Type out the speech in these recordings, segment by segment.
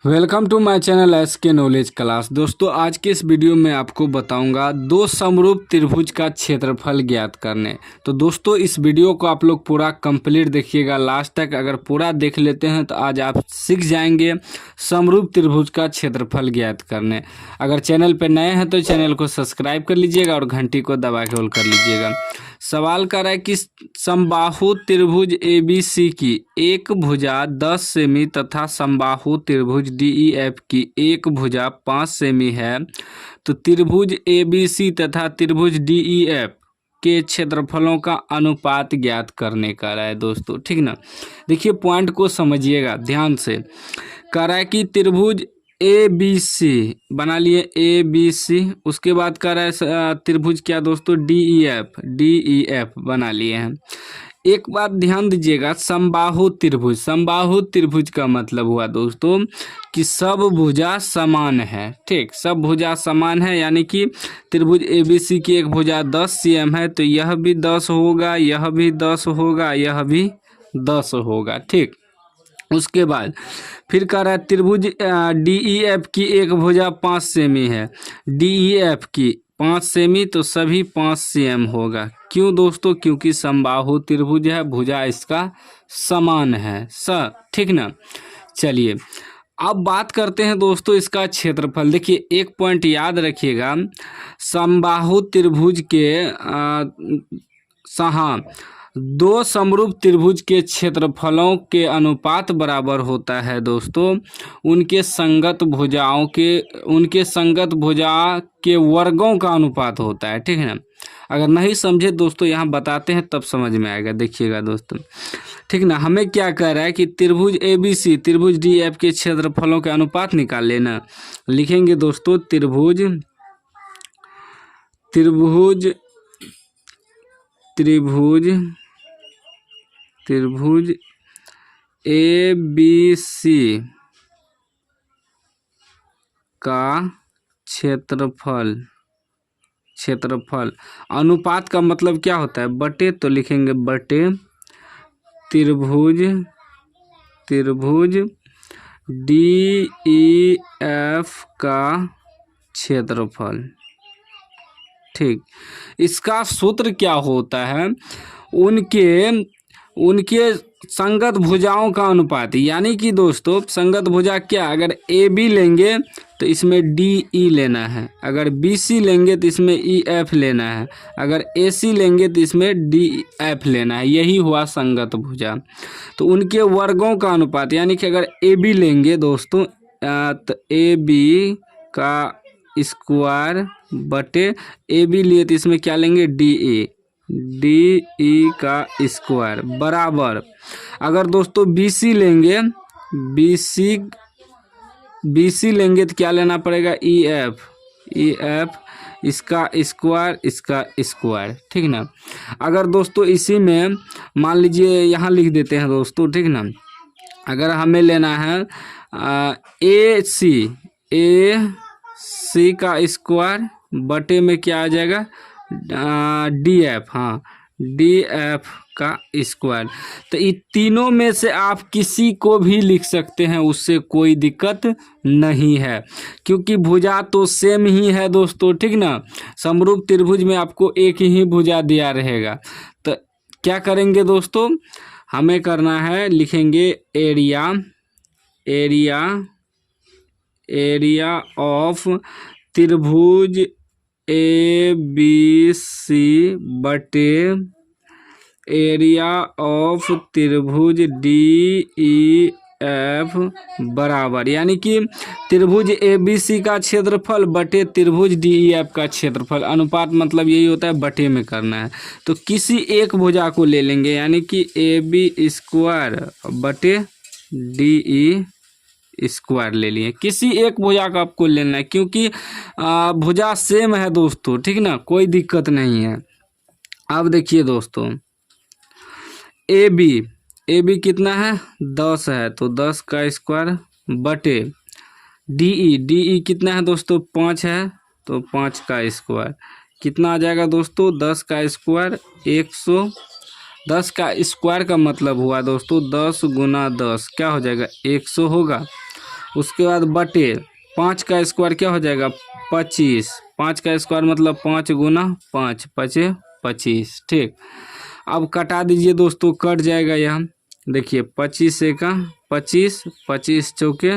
Welcome to my channel SK knowledge class. दोस्तों आज के इस वीडियो में आपको बताऊंगा दो समरूप त्रिभुज का क्षेत्रफल ज्ञात करने। तो दोस्तों इस वीडियो को आप लोग पूरा कंप्लीट देखिएगा लास्ट तक। अगर पूरा देख लेते हैं तो आज आप सीख जाएंगे समरूप त्रिभुज का क्षेत्रफल ज्ञात करने। अगर चैनल पर नए हैं तो चैनल को सब्सक्राइब कर लीजिएगा और घंटी को दबा के ऑल कर लीजिएगा। सवाल कर रहा है कि समबाहु त्रिभुज ABC की एक भुजा 10 सेमी तथा समबाहु त्रिभुज DEF की एक भुजा 5 सेमी है, तो त्रिभुज ABC तथा त्रिभुज DEF के क्षेत्रफलों का अनुपात ज्ञात करने का रहा है दोस्तों। ठीक ना, देखिए पॉइंट को समझिएगा ध्यान से। कह रहा है कि त्रिभुज ABC बना लिए ABC, उसके बाद कह रहा है त्रिभुज क्या दोस्तों DEF बना लिए हैं। एक बात ध्यान दीजिएगा, समबाहु त्रिभुज का मतलब हुआ दोस्तों कि सब भुजा समान है। ठीक, सब भुजा समान है, यानी कि त्रिभुज ABC की एक भुजा 10 cm है तो यह भी 10 होगा, यह भी 10 होगा, यह भी 10 होगा। ठीक, उसके बाद फिर कह रहा है त्रिभुज DEF की एक भुजा 5 सेमी है, DEF की 5 सेमी तो सभी 5 cm होगा। क्यों दोस्तों? क्योंकि समबाहु त्रिभुज है, भुजा इसका समान है। ठीक ना। चलिए अब बात करते हैं दोस्तों इसका क्षेत्रफल। देखिए एक पॉइंट याद रखिएगा, समबाहु त्रिभुज के दो समरूप त्रिभुज के क्षेत्रफलों के अनुपात बराबर होता है दोस्तों उनके संगत भुजा के वर्गों का अनुपात होता है। ठीक है ना। अगर नहीं समझे दोस्तों यहाँ बताते हैं तब समझ में आएगा, देखिएगा दोस्तों। ठीक ना, हमें क्या कह रहा है कि त्रिभुज ABC त्रिभुज DEF के क्षेत्रफलों के अनुपात निकाल लेना। लिखेंगे दोस्तों त्रिभुज ABC का क्षेत्रफल अनुपात का मतलब क्या होता है? बटे, तो लिखेंगे बटे त्रिभुज DEF का क्षेत्रफल। ठीक, इसका सूत्र क्या होता है? उनके संगत भुजाओं का अनुपात, यानी कि दोस्तों संगत भुजा क्या, अगर AB लेंगे तो इसमें DE लेना है, अगर BC लेंगे तो इसमें EF लेना है, अगर AC लेंगे तो इसमें DF लेना है। यही हुआ संगत भुजा। तो उनके वर्गों का अनुपात, यानी कि अगर AB लेंगे दोस्तों तो AB का स्क्वायर बटे AB लिए तो इसमें क्या लेंगे DE का स्क्वायर बराबर, अगर दोस्तों BC लेंगे तो क्या लेना पड़ेगा EF इसका स्क्वायर। ठीक ना। अगर दोस्तों इसी में मान लीजिए यहाँ लिख देते हैं दोस्तों। ठीक ना, अगर हमें लेना है AC का स्क्वायर बटे में क्या आ जाएगा DF का स्क्वायर। तो ये तीनों में से आप किसी को भी लिख सकते हैं, उससे कोई दिक्कत नहीं है, क्योंकि भुजा तो सेम ही है दोस्तों। ठीक ना, समरूप त्रिभुज में आपको एक ही भुजा दिया रहेगा। तो क्या करेंगे दोस्तों, हमें करना है, लिखेंगे एरिया ऑफ त्रिभुज ABC बटे एरिया ऑफ त्रिभुज DEF बराबर, यानी कि त्रिभुज ABC का क्षेत्रफल बटे त्रिभुज DEF का क्षेत्रफल। अनुपात मतलब यही होता है, बटे में करना है। तो किसी एक भुजा को ले लेंगे, यानी कि AB स्क्वायर बटे DE स्क्वायर ले लिए। किसी एक भुजा का आपको लेना है, क्योंकि भुजा सेम है दोस्तों। ठीक ना, कोई दिक्कत नहीं है। अब देखिए दोस्तों AB कितना है 10 है, तो 10 का स्क्वायर बटे DE कितना है दोस्तों 5 है, तो 5 का स्क्वायर कितना आ जाएगा दोस्तों 10 का स्क्वायर 100। 10 का स्क्वायर का मतलब हुआ दोस्तों 10 गुना 10 क्या हो जाएगा 100 होगा। उसके बाद बटे 5 का स्क्वायर क्या हो जाएगा 25, 5 का स्क्वायर मतलब 5 गुना 5 पचे 25। ठीक, अब कटा दीजिए दोस्तों, कट जाएगा यहाँ। देखिए 25 एका 25, 25 चौके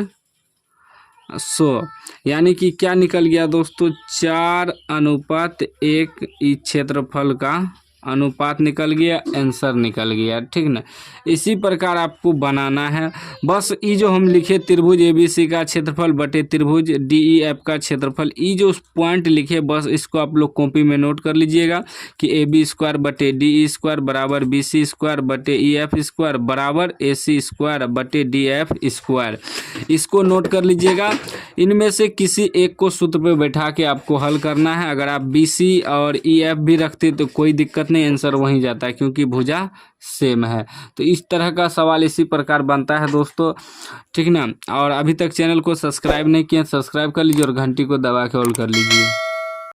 100, यानी कि क्या निकल गया दोस्तों 4:1 इस क्षेत्रफल का अनुपात निकल गया, आंसर निकल गया। ठीक ना, इसी प्रकार आपको बनाना है। बस ये जो हम लिखे त्रिभुज ABC का क्षेत्रफल बटे त्रिभुज DEF का क्षेत्रफल, ये जो पॉइंट लिखे बस इसको आप लोग कॉपी में नोट कर लीजिएगा कि AB² बटे DE² बराबर BC² बटे EF² बराबर AC² बटे DF²। इसको नोट कर लीजिएगा। इनमें से किसी एक को सूत्र पे बैठा के आपको हल करना है। अगर आप BC और EF भी रखते तो कोई दिक्कत नहीं, आंसर वहीं जाता है क्योंकि भुजा सेम है। तो इस तरह का सवाल इसी प्रकार बनता है दोस्तों। ठीक ना, और अभी तक चैनल को सब्सक्राइब नहीं किया सब्सक्राइब कर लीजिए और घंटी को दबा के ऑल कर लीजिए।